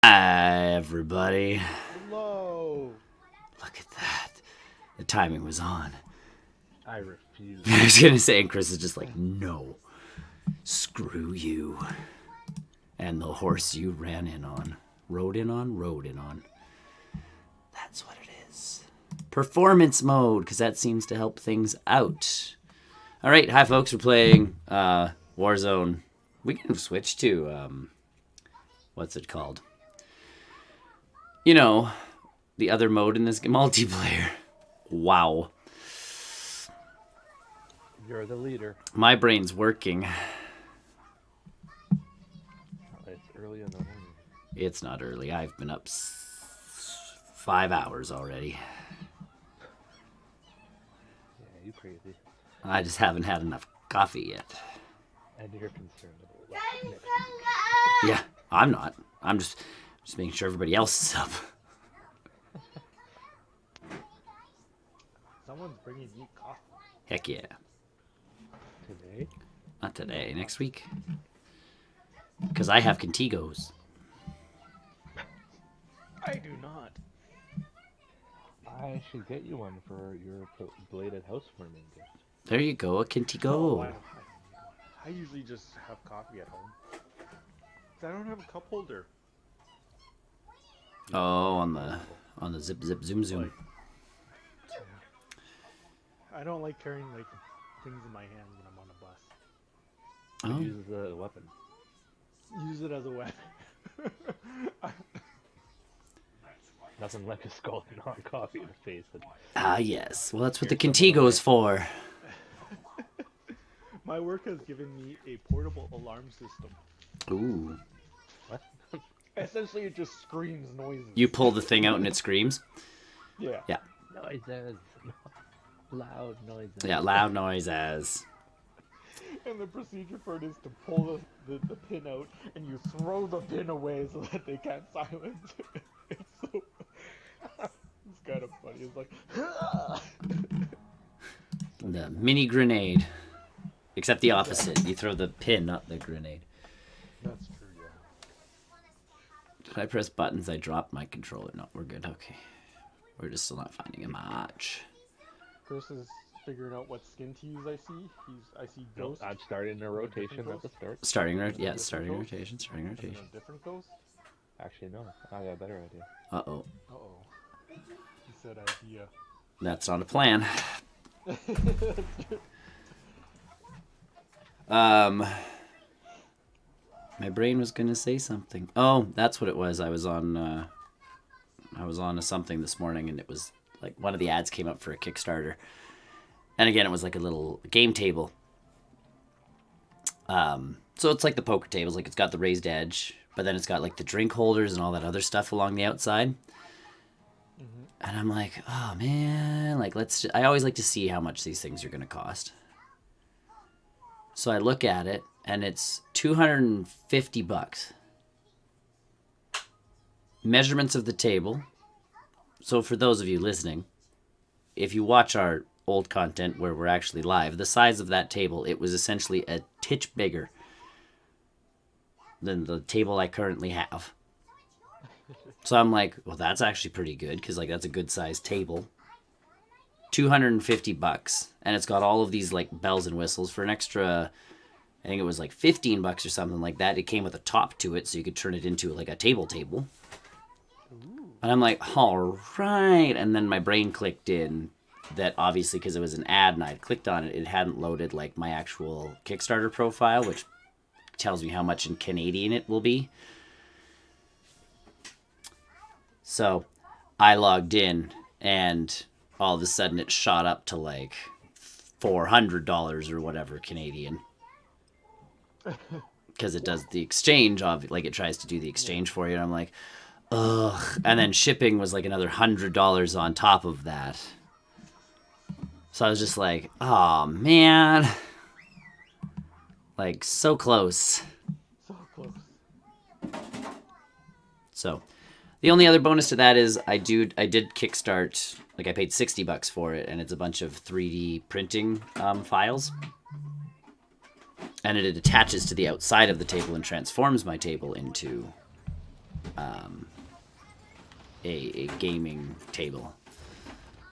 Everybody. Hello. Look at that. The timing was on. I refuse. I was gonna say, and Chris is just like, no. Screw you. And the horse you ran in on. Rode in on. That's what it is. Performance mode, because that seems to help things out. Alright, hi folks, we're playing Warzone. We can switch to, what's it called? You know, the other mode in this game, multiplayer. Wow. You're the leader. My brain's working. It's early in the morning. It's not early. I've been up 5 hours already. Yeah, you crazy. I just haven't had enough coffee yet. And you're concerned about what? Yeah, I'm not. I'm just making sure everybody else is up. Someone's bringing you coffee. Heck yeah. Today? Not today. Next week. Because I have Contigos. I do not. I should get you one for your belated housewarming gift. There you go, a Contigo. Oh, I usually just have coffee at home. I don't have a cup holder. Oh, on the zip zoom. Like, I don't like carrying like things in my hand when I'm on a bus. Oh. Use it as a weapon. Use it as a weapon. Nothing like a scalding hot coffee in the face. Ah, yes. Well, that's what the Contigo's for. My work has given me a portable alarm system. Ooh. What? Essentially, it just screams noises. You pull the thing out and it screams? Yeah. Yeah. Noises. Loud noises. Yeah, loud noises. And the procedure for it is to pull the pin out and you throw the pin away so that they can't silence it. It's kind of funny. It's like... The mini grenade. Except the opposite. You throw the pin, not the grenade. That's true, yeah. Did I press buttons? I dropped my controller. No, we're good. Okay. We're just still not finding a match. Chris is figuring out what skin to use, I see. I see Ghost. I'm starting a rotation at the start. Starting rotation. Different Ghost? Actually, no. I got a better idea. Uh-oh. Uh-oh. He said idea. That's not a plan. My brain was gonna say something. Oh, that's what it was. I was on a something this morning, and it was like one of the ads came up for a Kickstarter, and again, it was like a little game table. So it's like the poker tables, like it's got the raised edge, but then it's got like the drink holders and all that other stuff along the outside. Mm-hmm. And I'm like, oh man, like I always like to see how much these things are gonna cost. So I look at it, and it's $250. Measurements of the table. So for those of you listening, if you watch our old content where we're actually live, the size of that table, it was essentially a titch bigger than the table I currently have. So I'm like, well, that's actually pretty good because like that's a good sized table. $250, and it's got all of these like bells and whistles for an extra. I think it was like $15 or something like that. It came with a top to it, so you could turn it into like a table. And I'm like, all right. And then my brain clicked in that obviously because it was an ad and I had clicked on it, it hadn't loaded like my actual Kickstarter profile, which tells me how much in Canadian it will be. So I logged in and all of a sudden it shot up to like $400 or whatever Canadian. Because it does the exchange of like it tries to do the exchange for you. And I'm like, ugh. And then shipping was like another $100 on top of that. So I was just like, oh man. Like so close. So close. So the only other bonus to that is I did kickstart, like I paid $60 for it, and it's a bunch of 3D printing files. And it attaches to the outside of the table and transforms my table into a gaming table.